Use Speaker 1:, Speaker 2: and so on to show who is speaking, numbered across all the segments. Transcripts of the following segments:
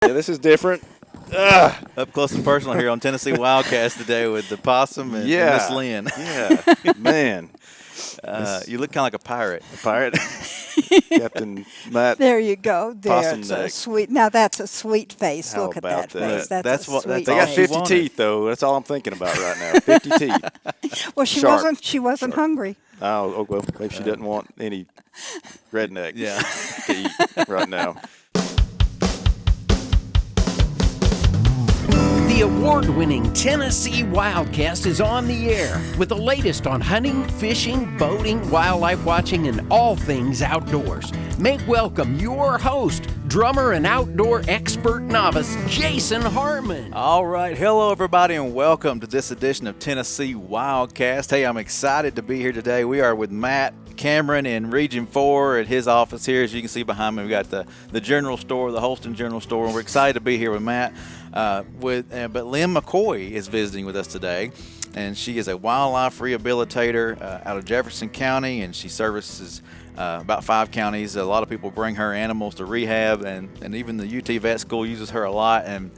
Speaker 1: Yeah, this is different.
Speaker 2: Up close and personal here on Tennessee WildCast today with the Possum and Miss Lynne.
Speaker 1: Yeah, man.
Speaker 2: You look kind of like a pirate.
Speaker 1: A pirate. Captain Matt.
Speaker 3: There you go.
Speaker 1: Possum
Speaker 3: There's a
Speaker 1: neck.
Speaker 3: sweet. Now that's a sweet face.
Speaker 1: How
Speaker 3: Look at
Speaker 1: about
Speaker 3: that
Speaker 1: that?
Speaker 3: face. That's
Speaker 2: That's
Speaker 3: a
Speaker 2: what-
Speaker 3: sweet
Speaker 1: They
Speaker 2: all
Speaker 1: got
Speaker 2: she
Speaker 3: face.
Speaker 1: 50
Speaker 2: wanted.
Speaker 1: teeth, though. That's all I'm thinking about right now. 50 teeth.
Speaker 3: Well, she
Speaker 1: Sharp.
Speaker 3: wasn't. She wasn't hungry.
Speaker 1: Oh, well, maybe she doesn't want any redneck
Speaker 2: Yeah.
Speaker 1: to eat right now.
Speaker 4: The award-winning Tennessee WildCast is on the air with the latest on hunting, fishing, boating, wildlife watching, and all things outdoors. Make welcome your host, drummer and outdoor expert novice, Jason Harmon.
Speaker 2: All right. Hello, everybody, and welcome to this edition of Tennessee WildCast. Hey, I'm excited to be here today. We are with Matt Cameron in Region 4 at his office here. As you can see behind me, we got the general store, the Holston General Store, and we're excited to be here with Matt. But Lynne McCoy is visiting with us today, and she is a wildlife rehabilitator out of Jefferson County, and she services about 5 counties. A lot of people bring her animals to rehab, and even the UT Vet School uses her a lot, and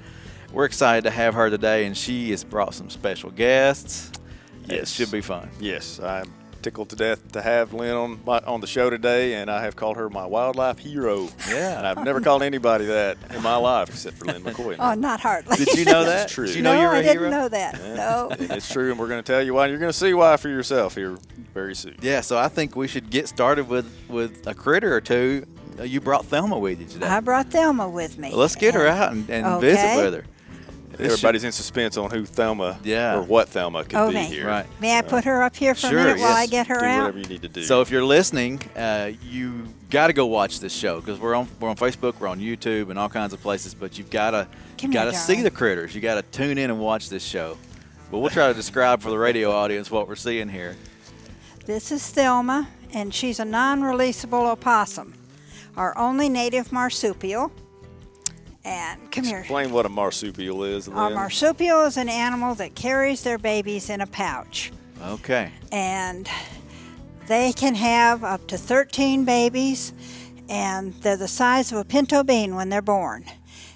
Speaker 2: we're excited to have her today, and she has brought some special guests. It
Speaker 1: Yes.
Speaker 2: should be fun.
Speaker 1: Yes, I'm tickled to death to have Lynn on the show today, and I have called her my wildlife hero.
Speaker 2: Yeah.
Speaker 1: And I've never called anybody that in my life except for Lynn McCoy.
Speaker 3: Oh, not hardly.
Speaker 2: Did you know that?
Speaker 1: It's true.
Speaker 2: Did you know
Speaker 3: no,
Speaker 2: you were
Speaker 3: I
Speaker 2: a
Speaker 3: didn't
Speaker 2: hero?
Speaker 3: know that. No.
Speaker 1: And it's true, and we're going to tell you why. You're going to see why for yourself here very soon.
Speaker 2: Yeah, so I think we should get started with a critter or two. You brought Thelma with you today.
Speaker 3: I brought Thelma with me.
Speaker 2: Well, let's get her out and visit
Speaker 3: Okay.
Speaker 2: with her.
Speaker 1: Everybody's in suspense on who Thelma
Speaker 2: Yeah.
Speaker 1: or what Thelma could be
Speaker 3: Okay.
Speaker 1: here.
Speaker 2: Right.
Speaker 3: May I put her up here for
Speaker 2: Sure,
Speaker 3: a minute while I
Speaker 2: yes.
Speaker 3: get her
Speaker 1: Do
Speaker 3: out?
Speaker 1: whatever you need to do.
Speaker 2: So if you're listening, you got to go watch this show because we're on Facebook, we're on YouTube, and all kinds of places. But you've got to
Speaker 3: Come here,
Speaker 2: see
Speaker 3: darling.
Speaker 2: the critters. You got to tune in and watch this show. But we'll try to describe for the radio audience what we're seeing here.
Speaker 3: This is Thelma, and she's a non-releasable opossum, our only native marsupial. And come here.
Speaker 1: Explain what a marsupial is, Lynn.
Speaker 3: A marsupial is an animal that carries their babies in a pouch.
Speaker 2: Okay.
Speaker 3: And they can have up to 13 babies, and they're the size of a pinto bean when they're born.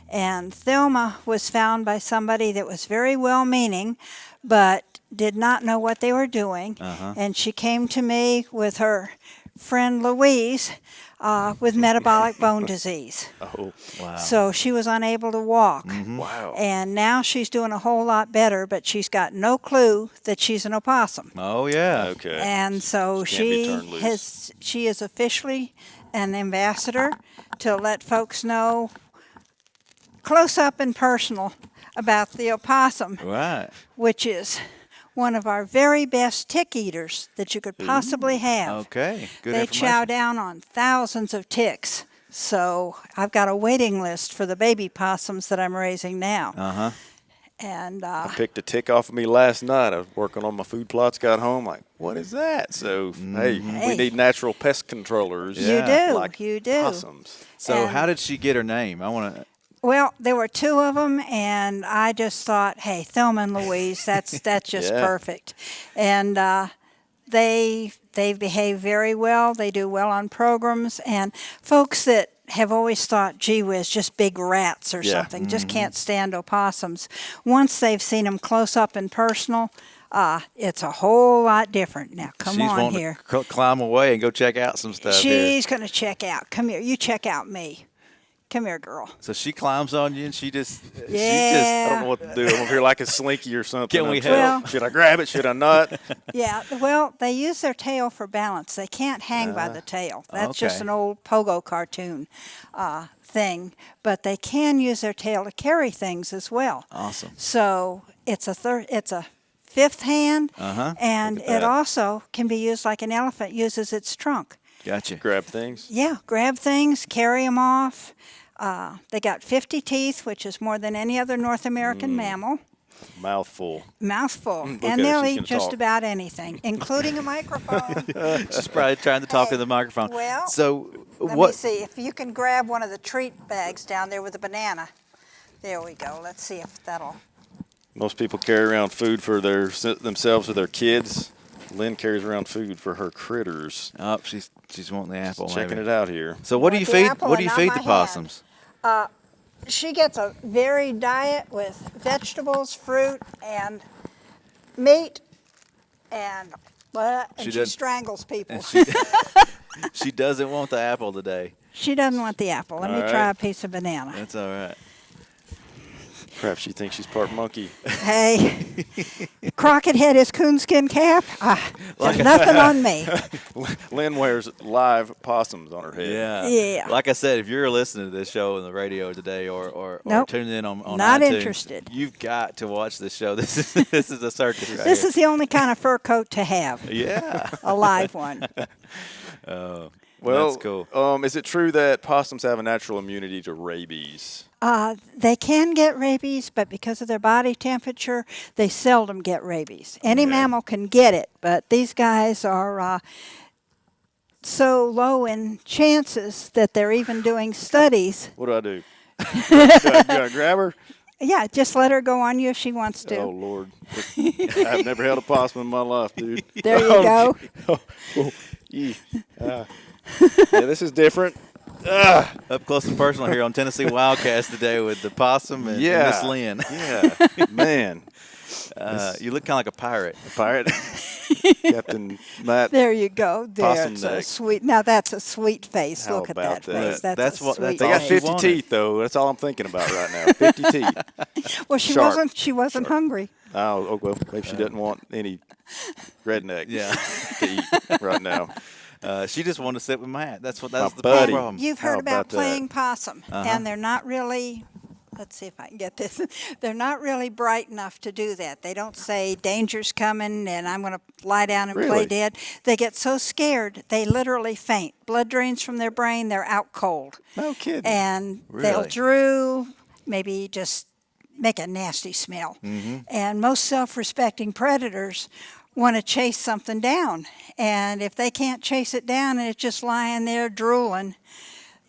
Speaker 3: And Thelma was found by somebody that was very well-meaning, but did not know what they were doing. And she came to me with her friend Louise with metabolic bone disease.
Speaker 1: Oh,
Speaker 2: Wow.
Speaker 3: So she was unable to walk.
Speaker 1: wow.
Speaker 3: And now she's doing a whole lot better, but she's got no clue that she's an opossum.
Speaker 2: Oh yeah.
Speaker 1: Okay.
Speaker 3: And so
Speaker 1: She can't be turned loose.
Speaker 3: she is officially an ambassador to let folks know close up and personal about the opossum,
Speaker 2: Right.
Speaker 3: which is one of our very best tick eaters that you could possibly have.
Speaker 2: Okay. Good
Speaker 3: They
Speaker 2: information.
Speaker 3: chow down on thousands of ticks. So I've got a waiting list for the baby possums that I'm raising now.
Speaker 2: Uh-huh.
Speaker 3: And
Speaker 1: Picked a tick off of me last night. I was working on my food plots, got home, like, what is that? So, hey,
Speaker 3: Hey.
Speaker 1: we need natural pest controllers.
Speaker 3: you do,
Speaker 1: Like
Speaker 3: you do.
Speaker 1: possums.
Speaker 2: So
Speaker 3: And-
Speaker 2: how did she get her name? I want to.
Speaker 3: Well, there were 2 of them, and I just thought, hey, Thelma and Louise, that's just
Speaker 1: Yeah.
Speaker 3: perfect. And they behave very well. They do well on programs, and folks that have always thought, gee whiz, just big rats or
Speaker 1: Yeah.
Speaker 3: something, just can't stand opossums. Once they've seen them close up and personal, it's a whole lot different. Now, come
Speaker 2: She's
Speaker 3: on
Speaker 2: wanting
Speaker 3: here.
Speaker 2: to climb away and go check out some stuff here.
Speaker 3: She's going to check out. Come here. You check out me. Come here, girl.
Speaker 2: So she climbs on you and she just.
Speaker 1: I
Speaker 3: Yeah.
Speaker 1: don't know what to do. I'm over here like a slinky or something.
Speaker 2: Can we
Speaker 1: I'm
Speaker 2: help?
Speaker 1: trying- Should I grab it? Should I not?
Speaker 3: Yeah, well, they use their tail for balance. They can't hang by the tail. That's just
Speaker 2: okay.
Speaker 3: an old pogo cartoon thing. But they can use their tail to carry things as well.
Speaker 2: Awesome.
Speaker 3: So it's a 5th hand, and
Speaker 1: Look at
Speaker 3: it
Speaker 1: that.
Speaker 3: also can be used like an elephant uses its trunk.
Speaker 2: Gotcha.
Speaker 1: Grab things.
Speaker 3: Yeah, grab things, carry them off. They got 50 teeth, which is more than any other North American mammal.
Speaker 1: Mouthful.
Speaker 3: Mouthful.
Speaker 1: Look
Speaker 3: And
Speaker 1: at her,
Speaker 3: they'll
Speaker 1: she's
Speaker 3: eat
Speaker 1: gonna
Speaker 3: just
Speaker 1: talk.
Speaker 3: about anything, including a microphone.
Speaker 2: She's probably trying to talk
Speaker 3: Hey,
Speaker 2: to the microphone.
Speaker 3: well,
Speaker 2: so
Speaker 3: Let me
Speaker 2: what?
Speaker 3: see if you can grab one of the treat bags down there with a banana. There we go. Let's see if that'll.
Speaker 1: Most people carry around food for themselves or their kids. Lynn carries around food for her critters.
Speaker 2: Oh, she's wanting the apple.
Speaker 1: Checking
Speaker 2: maybe.
Speaker 1: it out here.
Speaker 2: So what do you
Speaker 3: Want the
Speaker 2: feed?
Speaker 3: apple
Speaker 2: What do
Speaker 3: and
Speaker 2: you
Speaker 3: not
Speaker 2: feed
Speaker 3: my
Speaker 2: the
Speaker 3: hand?
Speaker 2: possums?
Speaker 3: She gets a varied diet with vegetables, fruit, and meat, and
Speaker 2: She
Speaker 3: she
Speaker 2: does-
Speaker 3: strangles people.
Speaker 2: She doesn't want the apple today.
Speaker 3: She doesn't want the apple. Let me
Speaker 1: All
Speaker 3: try
Speaker 1: right.
Speaker 3: a piece of banana.
Speaker 2: That's all right.
Speaker 1: Perhaps she thinks she's part monkey.
Speaker 3: Hey, Crockett had his coonskin cap. There's nothing on me.
Speaker 1: Lynn wears live possums on her head.
Speaker 2: Yeah.
Speaker 3: Yeah.
Speaker 2: Like I said, if you're listening to this show on the radio today or
Speaker 3: Nope.
Speaker 2: tuning in on
Speaker 3: Not
Speaker 2: iTunes,
Speaker 3: interested.
Speaker 2: you've got to watch this show. This is a circus right
Speaker 3: This
Speaker 2: here.
Speaker 3: is the only kind of fur coat to have,
Speaker 2: Yeah.
Speaker 3: a live one.
Speaker 1: Well,
Speaker 2: That's cool.
Speaker 1: Is it true that possums have a natural immunity to rabies?
Speaker 3: They can get rabies, but because of their body temperature, they seldom get rabies. Any mammal can get it, but these guys are so low in chances that they're even doing studies.
Speaker 1: What do? Do I grab her?
Speaker 3: Yeah, just let her go on you if she wants to.
Speaker 1: Oh, Lord. I've never held a possum in my life, dude.
Speaker 3: There you go.
Speaker 1: Yeah, this is different.
Speaker 2: Up close and personal here on Tennessee WildCast today with the possum and Miss Lynne.
Speaker 1: Yeah, man.
Speaker 2: You look kind of like a pirate.
Speaker 1: Pirate. Captain Matt.
Speaker 3: There you go.
Speaker 1: Possum
Speaker 3: There's a
Speaker 1: neck.
Speaker 3: sweet. Now that's a sweet face.
Speaker 1: How
Speaker 3: Look at
Speaker 1: about
Speaker 3: that
Speaker 1: that?
Speaker 3: face. That's
Speaker 2: That's
Speaker 3: a
Speaker 2: what-
Speaker 3: sweet
Speaker 1: They got
Speaker 2: all she
Speaker 3: face.
Speaker 1: 50
Speaker 2: wanted.
Speaker 1: teeth, though. That's all I'm thinking about right now. 50 teeth.
Speaker 3: Well, she
Speaker 1: Sharp.
Speaker 3: wasn't. She wasn't hungry.
Speaker 1: Oh, well, maybe she doesn't want any redneck
Speaker 2: Yeah.
Speaker 1: to eat right now.
Speaker 2: She just wanted to sit with Matt. That's the
Speaker 1: buddy.
Speaker 2: problem.
Speaker 3: You've
Speaker 1: How
Speaker 3: heard about
Speaker 1: about that?
Speaker 3: playing possum, and they're not really. Let's see if I can get this. They're not really bright enough to do that. They don't say danger's coming and I'm going to lie down and play
Speaker 1: Really?
Speaker 3: dead. They get so scared they literally faint. Blood drains from their brain. They're out cold,
Speaker 1: No kidding.
Speaker 3: and they'll
Speaker 2: Really?
Speaker 3: drool, maybe just make a nasty smell. And most self-respecting predators want to chase something down, and if they can't chase it down and it's just lying there drooling,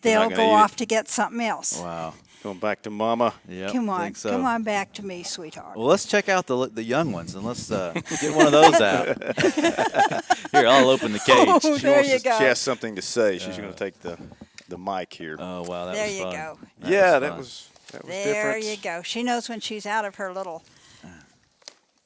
Speaker 1: They're
Speaker 3: they'll
Speaker 1: not
Speaker 3: go
Speaker 1: gonna eat
Speaker 3: off to get something else.
Speaker 2: Wow.
Speaker 1: Going back to Mama.
Speaker 2: Yep,
Speaker 3: Come on,
Speaker 2: think so.
Speaker 3: come on back to me, sweetheart.
Speaker 2: Well, let's check out the young ones and let's get one of those out. Here, I'll open the cage.
Speaker 3: Oh,
Speaker 1: She
Speaker 3: there
Speaker 1: wants
Speaker 3: you
Speaker 1: to,
Speaker 3: go.
Speaker 1: She has something to say. She's going to take the mic here.
Speaker 2: Oh wow, that
Speaker 3: There
Speaker 2: was
Speaker 3: you
Speaker 2: fun.
Speaker 3: go.
Speaker 1: Yeah,
Speaker 2: fun.
Speaker 1: that was
Speaker 3: There
Speaker 1: different.
Speaker 3: you go. She knows when she's out of her little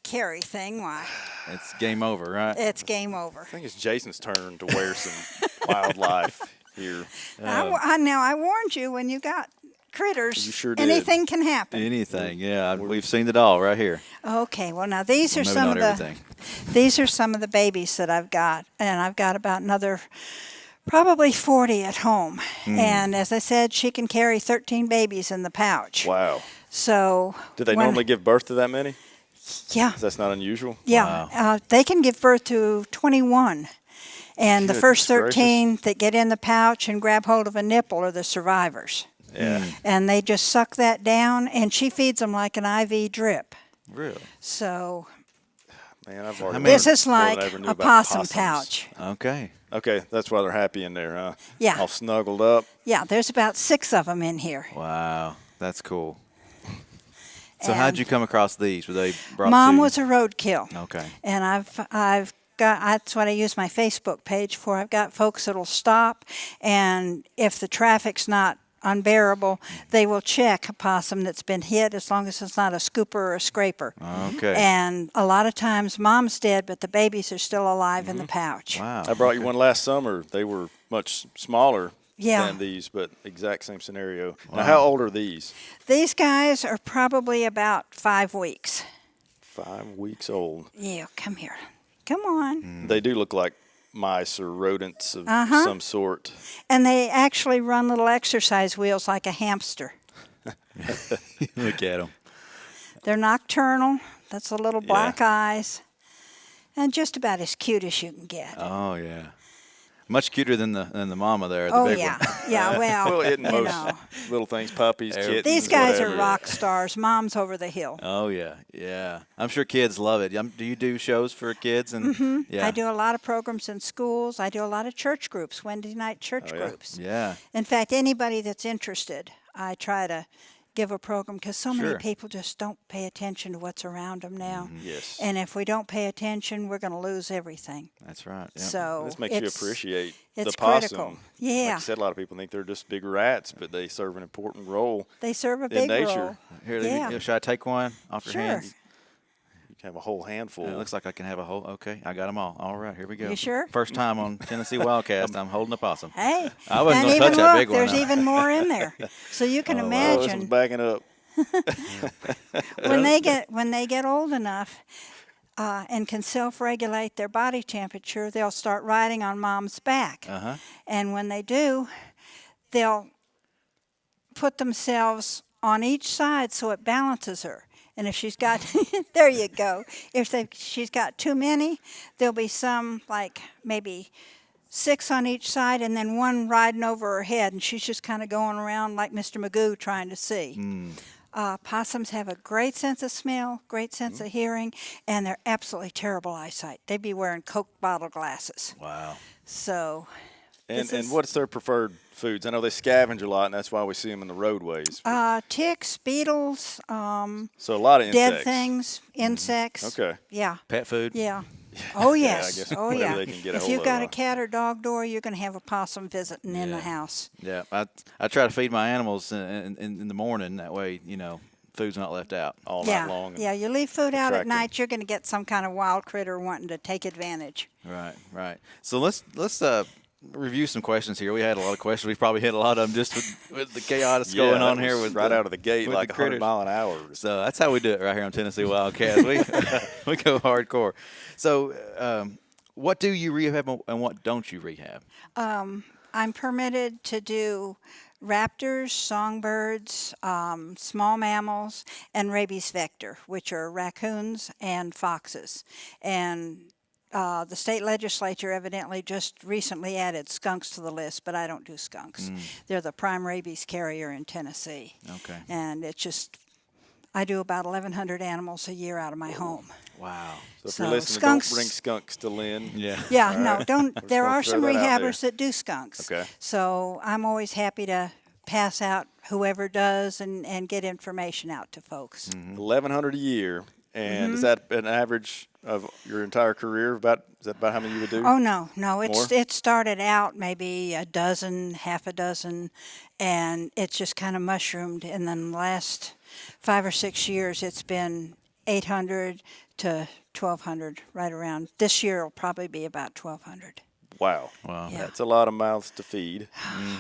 Speaker 3: carry thing. Why,
Speaker 2: It's game over, right?
Speaker 3: it's game over.
Speaker 1: I think it's Jason's turn to wear some wildlife here.
Speaker 3: Now I warned you when you got critters.
Speaker 1: You sure did.
Speaker 3: Anything can happen.
Speaker 2: Anything, yeah. We've seen it all right here.
Speaker 3: Okay, well now these are
Speaker 2: Maybe
Speaker 3: some
Speaker 2: not
Speaker 3: of the
Speaker 2: everything.
Speaker 3: these are some of the babies that I've got, and I've got about another probably 40 at home. And as I said, she can carry 13 babies in the pouch.
Speaker 1: Wow.
Speaker 3: So
Speaker 1: Do they
Speaker 3: when-
Speaker 1: normally give birth to that many?
Speaker 3: Yeah,
Speaker 1: 'Cause that's not unusual.
Speaker 3: yeah. They can give birth to 21. And the first
Speaker 1: Goodness
Speaker 3: 13 that get in the pouch and grab hold of a nipple are the survivors.
Speaker 1: Yeah.
Speaker 3: And they just suck that down, and she feeds them like an IV drip.
Speaker 2: Really?
Speaker 3: So
Speaker 1: Man, I've already
Speaker 3: this
Speaker 1: learned
Speaker 3: is
Speaker 1: more than I
Speaker 3: like
Speaker 1: ever knew
Speaker 3: a
Speaker 1: about
Speaker 3: possum
Speaker 1: possums.
Speaker 3: pouch.
Speaker 2: Okay.
Speaker 1: Okay, that's why they're happy in there, huh?
Speaker 3: Yeah.
Speaker 1: All snuggled up.
Speaker 3: Yeah, there's about 6 of them in here.
Speaker 2: Wow, that's cool. So how'd you come across these? Were they brought
Speaker 3: Mom
Speaker 2: to
Speaker 3: was a roadkill.
Speaker 2: Okay.
Speaker 3: And I've got, that's what I use my Facebook page for. I've got folks that'll stop, and if the traffic's not unbearable, they will check a possum that's been hit, as long as it's not a scooper or a scraper.
Speaker 2: Okay.
Speaker 3: And a lot of times Mom's dead, but the babies are still alive in the pouch.
Speaker 2: Wow.
Speaker 1: I brought you one last summer. They were much smaller
Speaker 3: Yeah.
Speaker 1: than these, but exact same scenario. Now, how old are these?
Speaker 3: These guys are probably about 5 weeks.
Speaker 1: 5 weeks old.
Speaker 3: Yeah, come here. Come on.
Speaker 1: They do look like mice or rodents of
Speaker 3: Uh-huh.
Speaker 1: some sort.
Speaker 3: And they actually run little exercise wheels like a hamster.
Speaker 2: Look at them.
Speaker 3: They're nocturnal. That's the little black eyes. And just about as cute as you can get.
Speaker 2: Oh yeah. Much cuter than the mama there. The
Speaker 3: Oh,
Speaker 2: big
Speaker 3: yeah.
Speaker 2: one.
Speaker 3: Yeah, well,
Speaker 1: Well, isn't
Speaker 3: you
Speaker 1: most
Speaker 3: know.
Speaker 1: little things, puppies, kittens,
Speaker 3: These guys
Speaker 1: whatever.
Speaker 3: are rock stars. Mom's over the hill.
Speaker 2: Oh yeah, yeah. I'm sure kids love it. Do you do shows for kids? And yeah,
Speaker 3: I do a lot of programs in schools. I do a lot of church groups, Wednesday night church
Speaker 1: Oh, yeah?
Speaker 3: groups.
Speaker 2: Yeah.
Speaker 3: In fact, anybody that's interested, I try to give a program because so many
Speaker 2: Sure.
Speaker 3: people just don't pay attention to what's around them now.
Speaker 1: Yes.
Speaker 3: And if we don't pay attention, we're going to lose everything.
Speaker 2: That's right. Yep.
Speaker 3: So
Speaker 1: This makes you appreciate
Speaker 3: it's
Speaker 1: the possum.
Speaker 3: critical.
Speaker 1: Like
Speaker 3: Yeah.
Speaker 1: you said, a lot of people think they're just big rats, but they serve an important role
Speaker 3: They serve a
Speaker 1: in
Speaker 3: big
Speaker 1: nature.
Speaker 3: role.
Speaker 2: Here,
Speaker 3: Yeah.
Speaker 2: should I take one off your
Speaker 3: Sure.
Speaker 2: hands?
Speaker 1: You can have a whole handful.
Speaker 2: It looks like I can have a whole. Okay, I got them all. All right, here we go.
Speaker 3: You sure?
Speaker 2: First time on Tennessee WildCast, I'm holding a possum.
Speaker 3: Hey,
Speaker 2: I wasn't
Speaker 3: and
Speaker 2: gonna
Speaker 3: even
Speaker 2: touch that
Speaker 3: look,
Speaker 2: big one,
Speaker 3: there's
Speaker 2: though.
Speaker 3: even more in there. So you can
Speaker 1: Oh, this one's
Speaker 3: imagine
Speaker 1: backing up.
Speaker 3: when they get old enough and can self-regulate their body temperature, they'll start riding on mom's back.
Speaker 2: Uh-huh.
Speaker 3: And when they do, they'll put themselves on each side so it balances her. And if she's got, there you go. If she's got too many, there'll be some like maybe 6 on each side and then one riding over her head, and she's just kind of going around like Mr. Magoo trying to see. Possums have a great sense of smell, great sense of hearing, and they're absolutely terrible eyesight. They'd be wearing Coke bottle glasses.
Speaker 2: Wow.
Speaker 3: So,
Speaker 1: And what's their preferred foods? I know they scavenge a lot, and that's why we see them in the roadways.
Speaker 3: ticks, beetles,
Speaker 1: So a lot of insects.
Speaker 3: dead things, insects.
Speaker 1: Okay.
Speaker 3: Yeah.
Speaker 2: Pet food.
Speaker 3: Yeah. Oh
Speaker 1: Yeah, I
Speaker 3: yes.
Speaker 1: guess
Speaker 3: Oh
Speaker 1: whatever
Speaker 3: yeah.
Speaker 1: they can get a
Speaker 3: If
Speaker 1: hold
Speaker 3: you've
Speaker 1: of,
Speaker 3: got
Speaker 1: huh?
Speaker 3: a cat or dog door, you're going to have a possum visiting in the
Speaker 2: Yeah.
Speaker 3: house.
Speaker 2: Yeah, I try to feed my animals in the morning. That way, food's not left out.
Speaker 1: All
Speaker 3: Yeah.
Speaker 1: night long.
Speaker 3: Yeah. You leave food out at
Speaker 1: attractive.
Speaker 3: night, you're going to get some kind of wild critter wanting to take advantage.
Speaker 2: Right, right. So let's review some questions here. We had a lot of questions. We probably hit a lot of them just with the chaos
Speaker 1: Yeah,
Speaker 2: going on
Speaker 1: that
Speaker 2: here
Speaker 1: was
Speaker 2: with
Speaker 1: right out of the gate
Speaker 2: with
Speaker 1: like
Speaker 2: the
Speaker 1: 100
Speaker 2: critters.
Speaker 1: mile an hour.
Speaker 2: So that's how we do it right here on Tennessee WildCast. We go hardcore. So what do you rehab and what don't you rehab?
Speaker 3: I'm permitted to do raptors, songbirds, small mammals, and rabies vector, which are raccoons and foxes. And the state legislature evidently just recently added skunks to the list, but I don't do skunks. They're the prime rabies carrier in Tennessee.
Speaker 2: Okay.
Speaker 3: And it's just, I do about 1,100 animals a year out of my home.
Speaker 2: Wow.
Speaker 1: So if
Speaker 3: So
Speaker 1: you're listening,
Speaker 3: skunks-
Speaker 1: don't bring skunks to Lynn.
Speaker 2: Yeah.
Speaker 3: Yeah,
Speaker 1: All
Speaker 3: no,
Speaker 1: right.
Speaker 3: don't.
Speaker 1: We're just
Speaker 3: There
Speaker 1: gonna
Speaker 3: are
Speaker 1: throw
Speaker 3: some
Speaker 1: that out
Speaker 3: rehabbers that do skunks.
Speaker 1: Okay.
Speaker 3: So I'm always happy to pass out whoever does and get information out to folks.
Speaker 1: 1,100 a year. And
Speaker 3: Mm-hmm.
Speaker 1: is that an average of your entire career? Is that about how many you would do?
Speaker 3: Oh no,
Speaker 1: More?
Speaker 3: it started out maybe a dozen, half a dozen, and it's just kind of mushroomed. And then the last 5 or 6 years, it's been 800 to 1,200, right around. This year will probably be about 1,200.
Speaker 1: Wow.
Speaker 2: Wow.
Speaker 3: Yeah.
Speaker 1: That's a lot of mouths to feed.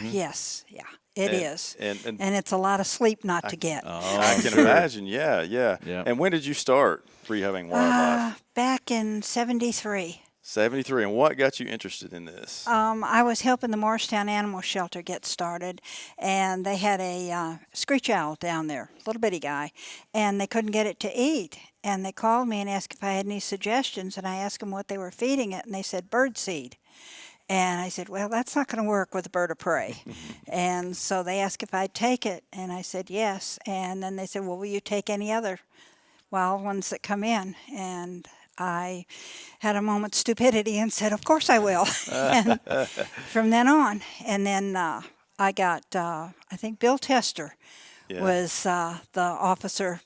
Speaker 3: Yes, yeah, it is,
Speaker 1: And
Speaker 3: and it's a lot of sleep not to get.
Speaker 1: I can imagine. Yeah, yeah.
Speaker 2: Yeah.
Speaker 1: And when did you start rehabbing wildlife?
Speaker 3: Back in '73.
Speaker 1: 73. And what got you interested in this?
Speaker 3: I was helping the Morristown Animal Shelter get started, and they had a screech owl down there, little bitty guy, and they couldn't get it to eat. And they called me and asked if I had any suggestions, and I asked them what they were feeding it, and they said bird seed. And I said, well, that's not going to work with a bird of prey. And so they asked if I'd take it, and I said yes. And then they said, well, will you take any other wild ones that come in? And I had a moment's stupidity and said, of course I will. And from then on. And then I got, I think Bill Tester
Speaker 1: Yeah.
Speaker 3: was the officer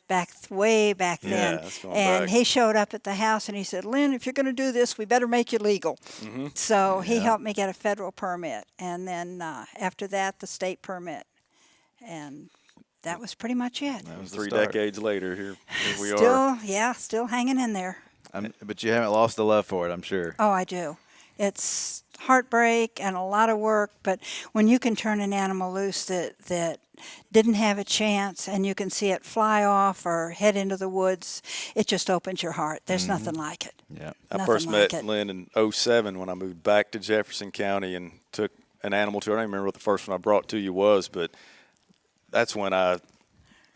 Speaker 3: way back then.
Speaker 1: that's going
Speaker 3: And
Speaker 1: back.
Speaker 3: he showed up at the house and he said, Lynn, if you're going to do this, we better make you legal. So he helped me get a federal permit. And then after that, the state permit. And that was pretty much it.
Speaker 2: That was the
Speaker 1: 3
Speaker 2: start.
Speaker 1: decades later, here we are.
Speaker 3: Still hanging in there.
Speaker 2: But you haven't lost the love for it, I'm sure.
Speaker 3: Oh, I do. It's heartbreak and a lot of work, but when you can turn an animal loose that didn't have a chance and you can see it fly off or head into the woods, it just opens your heart. There's nothing like it.
Speaker 2: Yeah.
Speaker 1: I
Speaker 3: Nothing
Speaker 1: first
Speaker 3: like
Speaker 1: met
Speaker 3: it.
Speaker 1: Lynn in '07 when I moved back to Jefferson County and took an animal to her. I don't even remember what the first one I brought to you was, but that's when I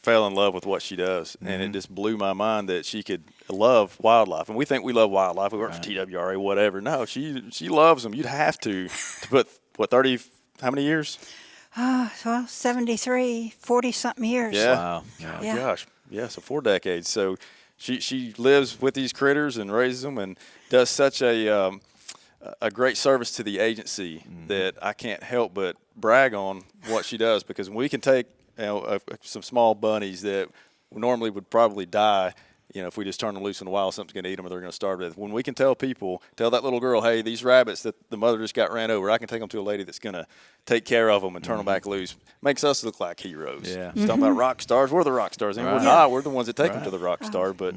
Speaker 1: fell in love with what she does. And it just blew my mind that she could love wildlife. And we think we love wildlife. We work for TWRA, whatever. No, she loves them. You'd have to put, 30, how many years?
Speaker 3: Well, 73, 40-something years.
Speaker 1: Yeah.
Speaker 2: Wow.
Speaker 1: Oh,
Speaker 3: Yeah.
Speaker 1: gosh. Yeah, so 4 decades. So she lives with these critters and raises them and does such a great service to the agency that I can't help but brag on what she does, because we can take some small bunnies that normally would probably die. If we just turn them loose in the wild, something's going to eat them or they're going to starve to death. When we can tell that little girl, hey, these rabbits that the mother just got ran over, I can take them to a lady that's going to take care of them and turn them back loose. Makes us look like heroes.
Speaker 2: Yeah.
Speaker 1: Just talking about rock stars. We're the rock stars. And we're not. We're the ones that take them to the rock star. But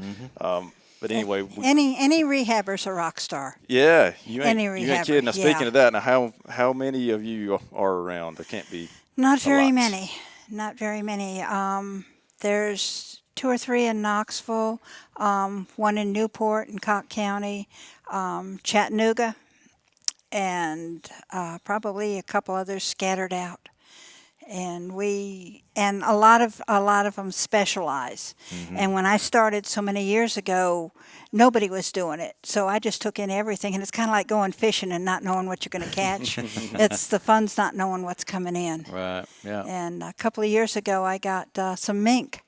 Speaker 1: anyway.
Speaker 3: Any rehabber's a rock star.
Speaker 1: Yeah. You ain't kidding. Now,
Speaker 3: yeah.
Speaker 1: speaking of that, now how many of you are around? There can't be
Speaker 3: Not very many. Not very many. There's 2 or 3 in Knoxville, one in Newport in Cocke County, Chattanooga, and probably a couple others scattered out. And a lot of them specialize. And when I started so many years ago, nobody was doing it. So I just took in everything, and it's kind of like going fishing and not knowing what you're going to catch. It's the fun's not knowing what's coming in.
Speaker 2: Right. Yeah.
Speaker 3: And a couple of years ago, I got some mink.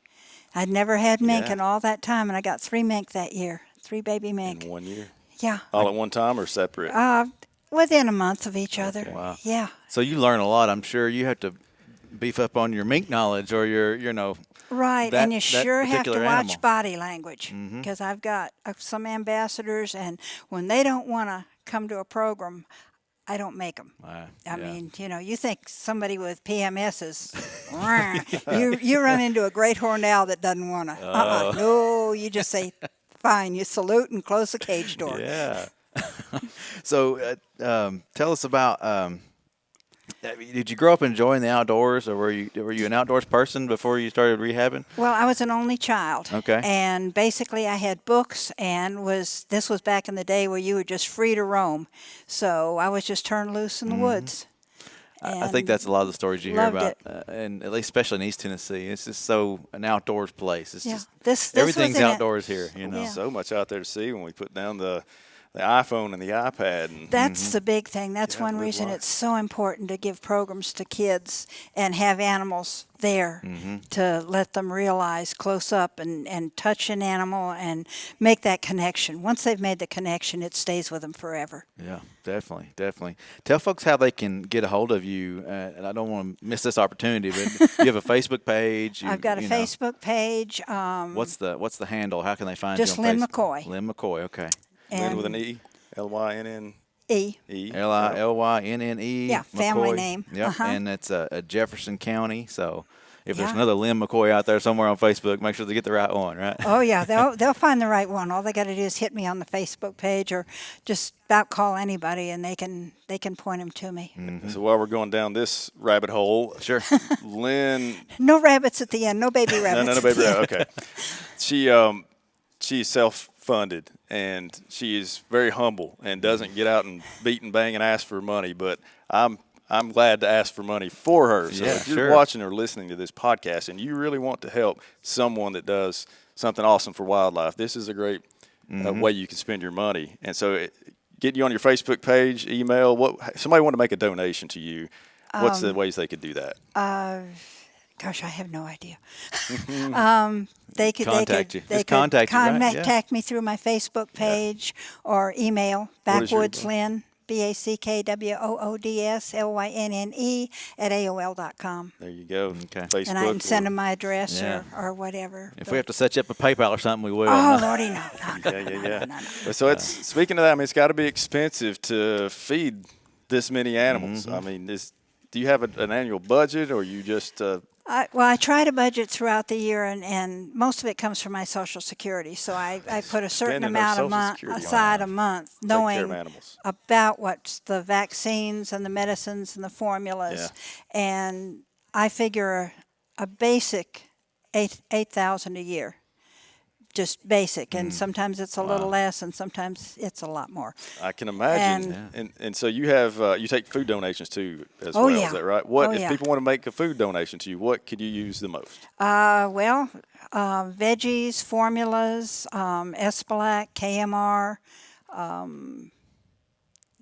Speaker 3: I'd never had mink in all that time, and I got 3 mink that year, 3 baby mink.
Speaker 1: In 1 year?
Speaker 3: Yeah.
Speaker 1: All at one time or separate?
Speaker 3: Within a month of each other.
Speaker 2: Wow.
Speaker 3: Yeah.
Speaker 2: So you learn a lot. I'm sure you have to beef up on your mink knowledge or your,
Speaker 3: Right,
Speaker 2: that-
Speaker 3: and you
Speaker 2: that
Speaker 3: sure have to
Speaker 2: particular
Speaker 3: watch
Speaker 2: animal.
Speaker 3: body language, because I've got some ambassadors, and when they don't want to come to a program, I don't make them. I mean, you think somebody with PMS is, you run into a great horned owl that doesn't want to. No, you just say, fine, you salute and close the cage door.
Speaker 2: Yeah. So tell us about, did you grow up enjoying the outdoors, or were you an outdoors person before you started rehabbing?
Speaker 3: Well, I was an only child.
Speaker 2: Okay.
Speaker 3: And basically I had books, and this was back in the day where you were just free to roam. So I was just turned loose in the woods.
Speaker 2: I think that's a lot of the stories you hear
Speaker 3: Loved
Speaker 2: about,
Speaker 3: it.
Speaker 2: and at least especially in East Tennessee. It's just so an outdoors place. It's just
Speaker 3: This
Speaker 2: everything's
Speaker 3: was in it.
Speaker 2: outdoors here.
Speaker 3: Yeah.
Speaker 1: So much out there to see when we put down the iPhone and the iPad. And
Speaker 3: That's the big thing. That's one
Speaker 1: live
Speaker 3: reason
Speaker 1: life.
Speaker 3: it's so important to give programs to kids and have animals there to let them realize close up and touch an animal and make that connection. Once they've made the connection, it stays with them forever.
Speaker 2: Yeah, definitely. Tell folks how they can get a hold of you. And I don't want to miss this opportunity, but you have a Facebook page.
Speaker 3: I've got a Facebook page.
Speaker 2: What's the handle? How can they find
Speaker 3: Just
Speaker 2: you on
Speaker 3: Lynne
Speaker 2: Facebook?
Speaker 3: McCoy.
Speaker 2: Lynne McCoy. Okay.
Speaker 1: Lynne with an E, L-Y-N-N-E.
Speaker 3: E.
Speaker 2: Lynne.
Speaker 3: Yeah, family
Speaker 2: McCoy.
Speaker 3: name.
Speaker 2: Yep. And it's a Jefferson County. So if there's
Speaker 3: Yeah.
Speaker 2: another Lynne McCoy out there somewhere on Facebook, make sure they get the right one, right?
Speaker 3: Oh yeah, they'll find the right one. All they got to do is hit me on the Facebook page, or just about call anybody, and they can point them to me.
Speaker 1: So while we're going down this rabbit hole,
Speaker 2: Sure.
Speaker 1: Lynne.
Speaker 3: No rabbits at the end. No baby rabbits.
Speaker 1: No,
Speaker 3: at
Speaker 1: baby
Speaker 3: the end.
Speaker 1: rabbit. Okay. She's self-funded, and she is very humble and doesn't get out and beat and bang and ask for money. But I'm glad to ask for money for her. So
Speaker 2: Yeah,
Speaker 1: if you're
Speaker 2: sure.
Speaker 1: watching or listening to this podcast and you really want to help someone that does something awesome for wildlife, this is a great way you can spend your money. And so get you on your Facebook page, email. Somebody want to make a donation to you. What's the ways they could do that?
Speaker 3: Gosh, I have no idea. They could
Speaker 2: Contact you.
Speaker 3: They
Speaker 2: Just
Speaker 3: could
Speaker 2: contact you, right?
Speaker 3: contact me through my Facebook page or email
Speaker 1: What is your
Speaker 3: Backwoods
Speaker 1: email?
Speaker 3: Lynne, BACKWOODSLYNNE @AOL.com.
Speaker 1: There you go.
Speaker 2: Okay.
Speaker 1: Facebook.
Speaker 3: And I can send them my address
Speaker 2: Yeah.
Speaker 3: or whatever.
Speaker 2: If we have to set you up a PayPal or something, we will.
Speaker 3: Oh, Lordy, no.
Speaker 1: Yeah. So it's speaking of that. I mean, it's got to be expensive to feed this many animals. I mean, do you have an annual budget, or you just?
Speaker 3: I try to budget throughout the year, and most of it comes from my Social Security. So I put a certain
Speaker 1: Spending her
Speaker 3: amount
Speaker 1: Social
Speaker 3: of
Speaker 1: Security.
Speaker 3: aside a month,
Speaker 1: Take care of
Speaker 3: knowing
Speaker 1: animals.
Speaker 3: about what's the vaccines and the medicines and the formulas. And I figure a basic $8,000 a year. Just basic, and sometimes it's a little less, and sometimes it's a lot more.
Speaker 1: I can imagine. And so you have you take food donations too as
Speaker 3: Oh,
Speaker 1: well.
Speaker 3: yeah.
Speaker 1: Is that right? If people want to make a food donation to you, what could you use the most?
Speaker 3: Veggies, formulas, Espalac, KMR.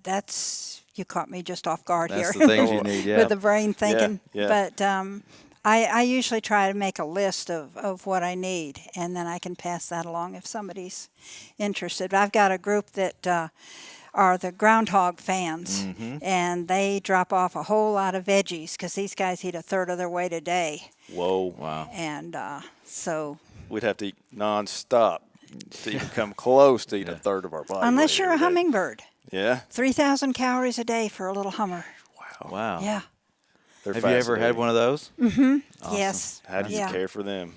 Speaker 3: That's, you caught me just off guard
Speaker 2: That's
Speaker 3: here.
Speaker 2: the things you need, yeah.
Speaker 3: With the brain thinking.
Speaker 1: Yeah.
Speaker 3: But I usually try to make a list of what I need, and then I can pass that along if somebody's interested. I've got a group that are the groundhog fans,
Speaker 2: Mm-hmm.
Speaker 3: and they drop off a whole lot of veggies because these guys eat a third of their weight a day,
Speaker 1: Whoa.
Speaker 2: Wow.
Speaker 3: and so
Speaker 1: We'd have to eat nonstop to even come close to eat a third of our body
Speaker 3: unless
Speaker 1: weight
Speaker 3: you're a
Speaker 1: every day.
Speaker 3: hummingbird,
Speaker 1: Yeah.
Speaker 3: 3,000 calories a day for a little hummer.
Speaker 2: Wow.
Speaker 3: Yeah.
Speaker 1: They're
Speaker 2: Have you ever had
Speaker 1: fascinating.
Speaker 2: one of those?
Speaker 3: Yes.
Speaker 1: How do you
Speaker 3: yeah.
Speaker 1: care for them?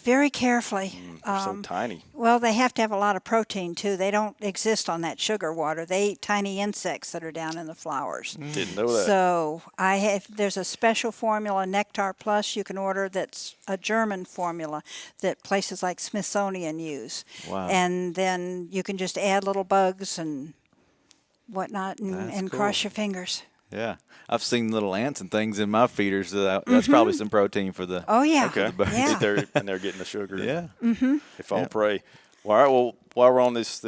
Speaker 3: Very carefully.
Speaker 1: They're so tiny.
Speaker 3: Well, they have to have a lot of protein too. They don't exist on that sugar water. They eat tiny insects that are down in the flowers.
Speaker 1: Didn't know that.
Speaker 3: So there's a special formula, Nectar Plus, you can order that's a German formula that places like Smithsonian use.
Speaker 2: Wow.
Speaker 3: And then you can just add little bugs and whatnot
Speaker 2: That's
Speaker 3: and
Speaker 2: cool.
Speaker 3: cross your fingers.
Speaker 2: Yeah. I've seen little ants and things in my feeders. That's probably some protein for the.
Speaker 3: Oh yeah.
Speaker 1: Okay.
Speaker 3: Yeah.
Speaker 1: They're getting the sugar.
Speaker 2: Yeah.
Speaker 1: They fall prey. Well, all right. Well, while we're on this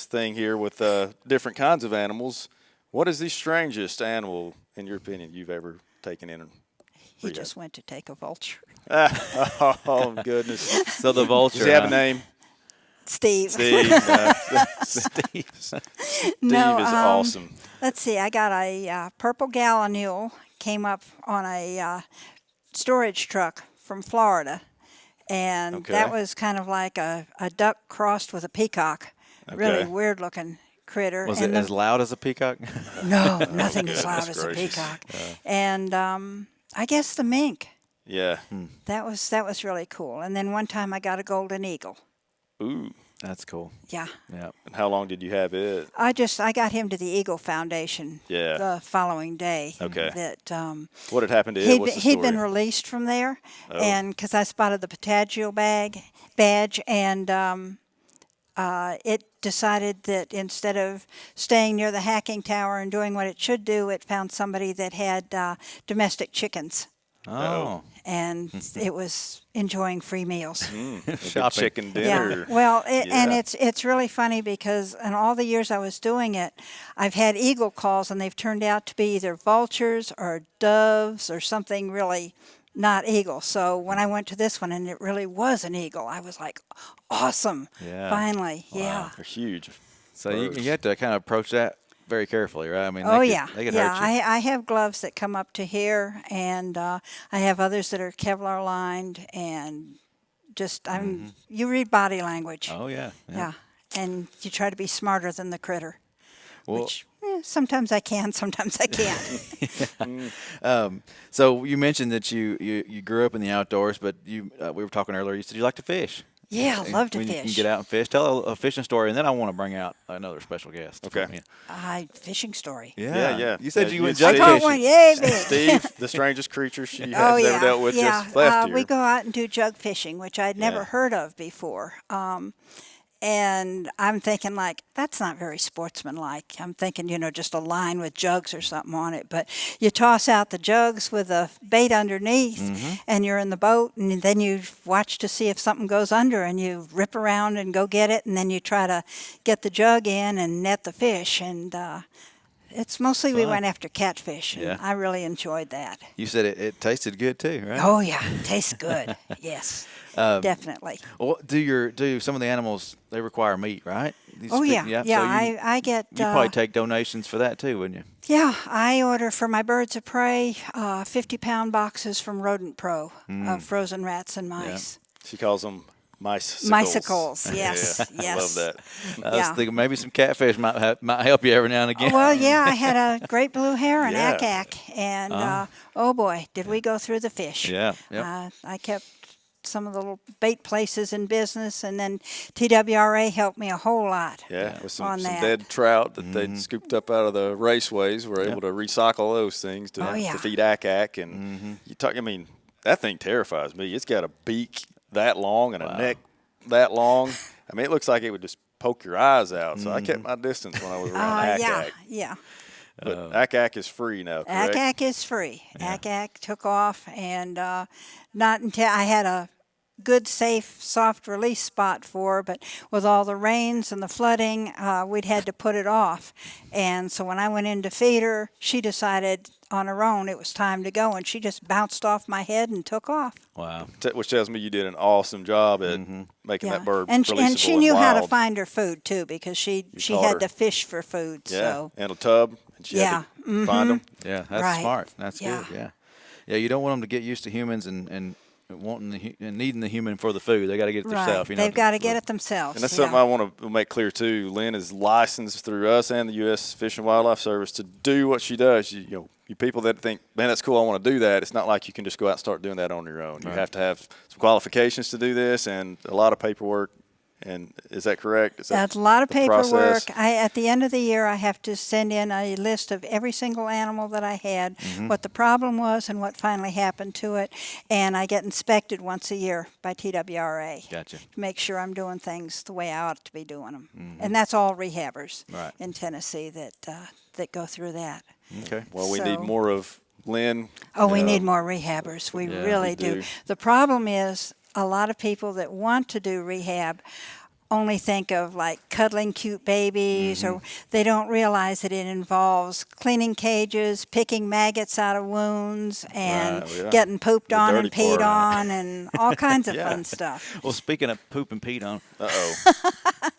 Speaker 1: thing here with different kinds of animals, what is the strangest animal, in your opinion, you've ever taken in?
Speaker 3: He just went to take a vulture.
Speaker 1: Oh goodness.
Speaker 2: So the vulture.
Speaker 1: Does he have a
Speaker 2: huh?
Speaker 1: name?
Speaker 3: Steve.
Speaker 1: Steve.
Speaker 2: Steve.
Speaker 1: Steve
Speaker 3: No,
Speaker 1: is awesome.
Speaker 3: Let's see. I got a purple gallinule, came up on a storage truck from Florida, and that
Speaker 1: Okay.
Speaker 3: was kind of like a duck crossed with a peacock. Really
Speaker 1: Okay.
Speaker 3: weird looking critter.
Speaker 2: Was
Speaker 3: And
Speaker 2: it as loud as a peacock?
Speaker 3: No, nothing as loud
Speaker 1: Goodness
Speaker 3: as a
Speaker 1: gracious.
Speaker 3: peacock. And I guess the mink.
Speaker 1: Yeah.
Speaker 3: That was really cool. And then one time I got a golden eagle.
Speaker 1: Ooh.
Speaker 2: That's cool.
Speaker 3: Yeah.
Speaker 2: Yeah.
Speaker 1: And how long did you have it?
Speaker 3: I got him to the Eagle Foundation
Speaker 1: Yeah.
Speaker 3: the following day.
Speaker 1: Okay.
Speaker 3: That
Speaker 1: What had happened to it? What's the
Speaker 3: he'd been
Speaker 1: story?
Speaker 3: released from there,
Speaker 1: Oh.
Speaker 3: and because I spotted the Patagio badge, and it decided that instead of staying near the hacking tower and doing what it should do, it found somebody that had domestic chickens,
Speaker 2: Oh.
Speaker 3: and it was enjoying free meals.
Speaker 1: A big
Speaker 2: Shopping.
Speaker 1: chicken dinner.
Speaker 3: Yeah. Well, and
Speaker 1: Yeah.
Speaker 3: it's really funny because in all the years I was doing it, I've had eagle calls and they've turned out to be either vultures or doves or something really not eagle. So when I went to this one and it really was an eagle, I was like, awesome.
Speaker 2: Yeah.
Speaker 3: Finally. Yeah.
Speaker 1: They're huge.
Speaker 2: So you have to kind of approach that very carefully, right? I mean,
Speaker 3: Oh
Speaker 2: they
Speaker 3: yeah,
Speaker 2: could
Speaker 3: yeah.
Speaker 2: hurt you.
Speaker 3: I have gloves that come up to here, and I have others that are Kevlar lined, and just you read body language.
Speaker 2: Oh yeah.
Speaker 3: Yeah, and you try to be smarter than the critter,
Speaker 2: Well,
Speaker 3: which sometimes I can, sometimes I can't.
Speaker 2: so you mentioned that you grew up in the outdoors, but we were talking earlier. You said you like to fish.
Speaker 3: Yeah, I love to
Speaker 2: when
Speaker 3: fish.
Speaker 2: You can get out and fish. Tell a fishing story, and then I want to bring out another special guest.
Speaker 1: Okay.
Speaker 2: from you.
Speaker 3: Fishing story.
Speaker 1: Yeah.
Speaker 2: You said
Speaker 1: Yeah,
Speaker 2: you
Speaker 1: you
Speaker 2: went
Speaker 1: said-
Speaker 3: I
Speaker 2: jug
Speaker 3: caught
Speaker 2: fishing.
Speaker 3: one, yay, big.
Speaker 1: Steve, the strangest creature she has
Speaker 3: Oh yeah,
Speaker 1: ever dealt with,
Speaker 3: yeah.
Speaker 1: just left here.
Speaker 3: We go out and do jug fishing, which I'd never
Speaker 1: Yeah.
Speaker 3: heard of before. And I'm thinking, like, that's not very sportsmanlike. I'm thinking, just a line with jugs or something on it. But you toss out the jugs with a bait underneath, and you're in the boat, and then you watch to see if something goes under, and you rip around and go get it, and then you try to get the jug in and net the fish. And it's mostly we
Speaker 2: Fun.
Speaker 3: went after catfish, and
Speaker 2: Yeah.
Speaker 3: I really enjoyed that.
Speaker 2: You said it tasted good too, right?
Speaker 3: Oh, yeah, tastes good. Yes, definitely.
Speaker 2: Well, do some of the animals they require meat, right? These
Speaker 3: Oh, yeah.
Speaker 2: so
Speaker 3: I get.
Speaker 2: you probably take donations for that too, wouldn't you?
Speaker 3: Yeah, I order for my birds of prey 50-pound boxes from Rodent Pro of frozen rats and mice.
Speaker 1: She calls them mice.
Speaker 3: Micicles, yes,
Speaker 1: I
Speaker 3: yes.
Speaker 1: love that.
Speaker 2: I was
Speaker 3: Yeah.
Speaker 2: thinking maybe some catfish might help you every now and again.
Speaker 3: Well, yeah, I had a great blue heron,
Speaker 1: Yeah.
Speaker 3: ack, and oh boy, did we go through the fish.
Speaker 2: Yeah, yep.
Speaker 3: I kept some of the little bait places in business, and then TWRA helped me a whole lot.
Speaker 1: Yeah, with some
Speaker 3: on that.
Speaker 1: dead trout that they scooped up out of the raceways. We're able to recycle those things to,
Speaker 3: Oh, yeah.
Speaker 1: to feed ack. And you talk. I mean, that thing terrifies me. It's got a beak that long and a neck that long. I mean, it looks like it would just poke your eyes out. So I kept my distance when I was around
Speaker 3: Yeah.
Speaker 1: But ack is free now, correct?
Speaker 3: Ack is free. Ack took off, and not until I had good, safe, soft release spot for her, but with all the rains and the flooding, we'd had to put it off. And so when I went in to feed her, she decided on her own it was time to go, and she just bounced off my head and took off.
Speaker 2: Wow.
Speaker 1: Which tells me you did an awesome job at making that bird
Speaker 3: and
Speaker 1: releasable
Speaker 3: she knew how to
Speaker 1: wild.
Speaker 3: find her food too, because she
Speaker 1: taught
Speaker 3: had
Speaker 1: her.
Speaker 3: to fish for food.
Speaker 1: Yeah,
Speaker 3: So
Speaker 1: and a tub, and she had to find them.
Speaker 2: Yeah, that's
Speaker 3: Right.
Speaker 2: smart. That's
Speaker 3: Yeah.
Speaker 2: good. Yeah. Yeah, you don't want them to get used to humans and wanting and needing the human for the food. They got to get it
Speaker 3: right,
Speaker 2: themselves. You know,
Speaker 3: they've got to get it themselves.
Speaker 1: And that's something I want to make clear too. Lynne is licensed through us and the U.S. Fish and Wildlife Service to do what she does. You people that think, man, that's cool, I want to do that. It's not like you can just go out and start doing that on your own. You have to have some qualifications to do this and a lot of paperwork. And is that correct? Is that
Speaker 3: That's a lot of
Speaker 1: the
Speaker 3: paperwork.
Speaker 1: process?
Speaker 3: At the end of the year, I have to send in a list of every single animal that I had, what the problem was, and what finally happened to it. And I get inspected once a year by TWRA
Speaker 2: Gotcha.
Speaker 3: to make sure I'm doing things the way I ought to be doing them. And that's all rehabbers
Speaker 2: Right.
Speaker 3: in Tennessee that go through that.
Speaker 2: Okay.
Speaker 1: Well, we need more of Lynne.
Speaker 3: Oh, we need more rehabbers. We
Speaker 2: Yeah,
Speaker 3: really
Speaker 1: we
Speaker 3: do.
Speaker 1: do.
Speaker 3: The problem is a lot of people that want to do rehab only think of like cuddling cute babies, or they don't realize that it involves cleaning cages, picking maggots out of wounds, and
Speaker 1: Right, yeah.
Speaker 3: getting pooped
Speaker 1: The
Speaker 3: on and
Speaker 1: dirty
Speaker 3: peed
Speaker 1: part.
Speaker 3: on, and all kinds of
Speaker 1: Yeah.
Speaker 3: fun stuff.
Speaker 2: Well, speaking of poop and peed on,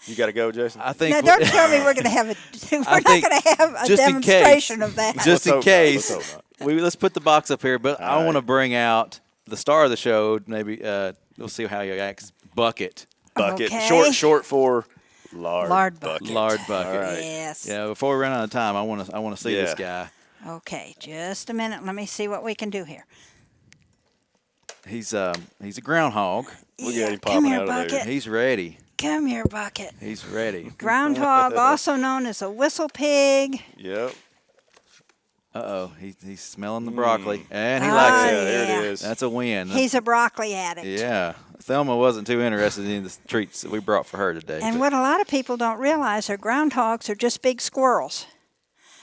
Speaker 1: You got to go, Jason?
Speaker 2: I think
Speaker 3: Now, don't tell me we're going to have we're not
Speaker 2: think
Speaker 3: going to have a
Speaker 2: just in case-
Speaker 3: demonstration of that.
Speaker 2: just in
Speaker 1: hope not.
Speaker 2: case,
Speaker 1: Let's hope
Speaker 2: let's put the box up here. But I
Speaker 1: All
Speaker 2: want to
Speaker 1: right.
Speaker 2: bring out the star of the show. Maybe we'll see how you act. Bucket.
Speaker 1: Bucket.
Speaker 3: Okay.
Speaker 1: Short for lard,
Speaker 3: Lard bucket.
Speaker 2: Lard bucket.
Speaker 1: All right.
Speaker 3: Yes.
Speaker 2: Yeah. Before we run out of time, I want to see this guy.
Speaker 3: Okay, just a minute. Let me see what we can do here.
Speaker 2: He's a groundhog.
Speaker 1: We got him
Speaker 3: come
Speaker 1: popping
Speaker 3: here,
Speaker 1: out of there.
Speaker 3: Bucket.
Speaker 2: He's ready.
Speaker 3: Come here, Bucket.
Speaker 2: He's ready.
Speaker 3: Groundhog, also known as a whistle pig.
Speaker 1: Yep.
Speaker 2: Uh-oh. He's smelling the broccoli, and he
Speaker 3: Ah,
Speaker 2: likes
Speaker 1: Yeah,
Speaker 2: it.
Speaker 1: there
Speaker 3: yeah.
Speaker 1: it is.
Speaker 2: That's a win.
Speaker 3: He's a broccoli addict.
Speaker 2: Yeah. Thelma wasn't too interested in the treats that we brought for her today.
Speaker 3: And
Speaker 2: but-
Speaker 3: what a lot of people don't realize are groundhogs are just big squirrels.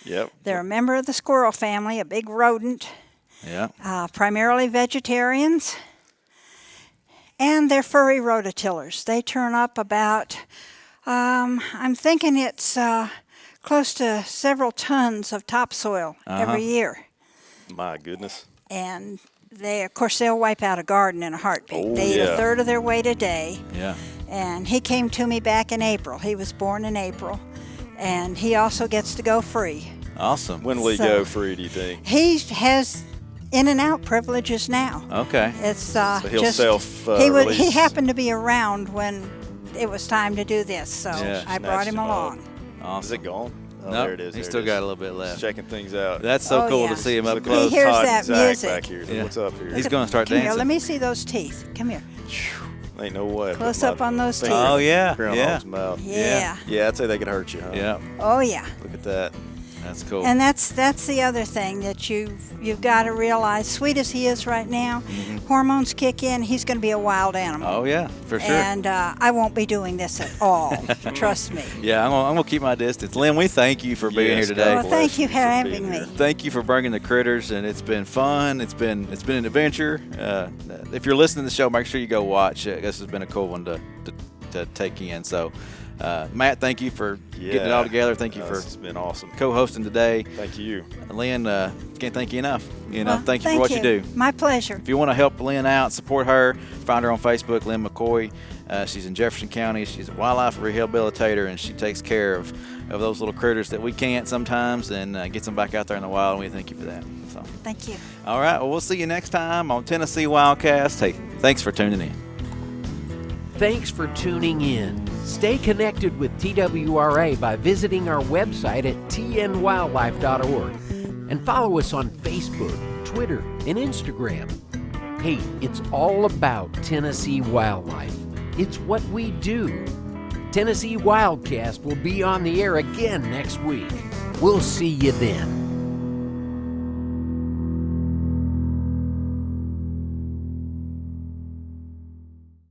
Speaker 1: Yep.
Speaker 3: They're a member of the squirrel family, a big rodent,
Speaker 2: Yeah.
Speaker 3: primarily vegetarians. And they're furry rototillers. They turn up about, I'm thinking it's close to several tons of topsoil every year.
Speaker 1: My goodness.
Speaker 3: And of course, they'll wipe out a garden in a heartbeat.
Speaker 1: Oh,
Speaker 3: They eat
Speaker 1: yeah.
Speaker 3: a third of their weight a day.
Speaker 2: Yeah.
Speaker 3: And he came to me back in April. He was born in April. And he also gets to go free.
Speaker 2: Awesome.
Speaker 1: When will he
Speaker 3: So-
Speaker 1: go free, do you think?
Speaker 3: He has in and out privileges now.
Speaker 2: Okay.
Speaker 3: It's
Speaker 1: he'll
Speaker 3: just
Speaker 1: self,
Speaker 3: he
Speaker 1: release.
Speaker 3: happened to be around when it was time to do this, so
Speaker 2: Yeah.
Speaker 3: I brought him
Speaker 1: Snatched him up.
Speaker 3: along.
Speaker 2: Awesome.
Speaker 1: Is it gone? Oh,
Speaker 2: Nope,
Speaker 1: there it is.
Speaker 2: He's
Speaker 1: there
Speaker 2: still
Speaker 1: it
Speaker 2: got
Speaker 1: is.
Speaker 2: a little bit left.
Speaker 1: Just checking things out.
Speaker 2: That's so
Speaker 3: Oh,
Speaker 2: cool
Speaker 3: yeah.
Speaker 2: to see him up
Speaker 1: Look at
Speaker 2: close.
Speaker 3: He hears
Speaker 1: Todd
Speaker 3: that
Speaker 1: and Zach
Speaker 3: music.
Speaker 1: back here.
Speaker 2: Yeah.
Speaker 1: What's up here?
Speaker 2: He's going to start
Speaker 3: Come here,
Speaker 2: dancing.
Speaker 3: let me see those teeth. Come here.
Speaker 1: Ain't no way. I
Speaker 3: Close
Speaker 1: put
Speaker 3: up
Speaker 1: my
Speaker 3: on those
Speaker 1: finger
Speaker 3: teeth.
Speaker 2: Oh,
Speaker 1: in
Speaker 2: yeah,
Speaker 1: Groundhog's
Speaker 2: yeah.
Speaker 1: mouth.
Speaker 3: Yeah.
Speaker 1: Yeah, I'd say they could hurt you, huh?
Speaker 2: Yeah.
Speaker 3: Oh yeah.
Speaker 1: Look at that.
Speaker 2: That's cool.
Speaker 3: And that's the other thing that you've got to realize. Sweet as he is right now, hormones kick in. He's going to be a wild animal.
Speaker 2: oh, yeah, for sure.
Speaker 3: And I won't be doing this at all. Trust me.
Speaker 2: Yeah, I'm gonna keep my distance. Lynn, we thank you for being
Speaker 1: Yes,
Speaker 2: here today.
Speaker 3: Well,
Speaker 1: God
Speaker 3: thank
Speaker 1: bless
Speaker 3: you for
Speaker 1: being
Speaker 3: having me.
Speaker 1: here.
Speaker 2: Thank you for bringing the critters, and it's been fun. It's been an adventure. If you're listening to the show, make sure you go watch. This has been a cool one to take in. So, Matt, thank you for getting it all together. Thank you for
Speaker 1: This has been awesome.
Speaker 2: co-hosting today.
Speaker 1: Thank you.
Speaker 2: Lynn, can't thank you enough.
Speaker 3: Well,
Speaker 2: Thank you for what you do.
Speaker 3: My pleasure.
Speaker 2: If you want to help Lynn out, support her, find her on Facebook, Lynne McCoy. She's in Jefferson County. She's a wildlife rehabilitator, and she takes care of those little critters that we can't sometimes, and gets them back out there in the wild, and we thank you for that. So,
Speaker 3: Thank you.
Speaker 2: all right, well, we'll see you next time on Tennessee WildCast. Hey, thanks for tuning in.
Speaker 4: Thanks for tuning in. Stay connected with TWRA by visiting our website at tnwildlife.org and follow us on Facebook, Twitter, and Instagram. Hey, it's all about Tennessee wildlife. It's what we do. Tennessee WildCast will be on the air again next week. We'll see you then.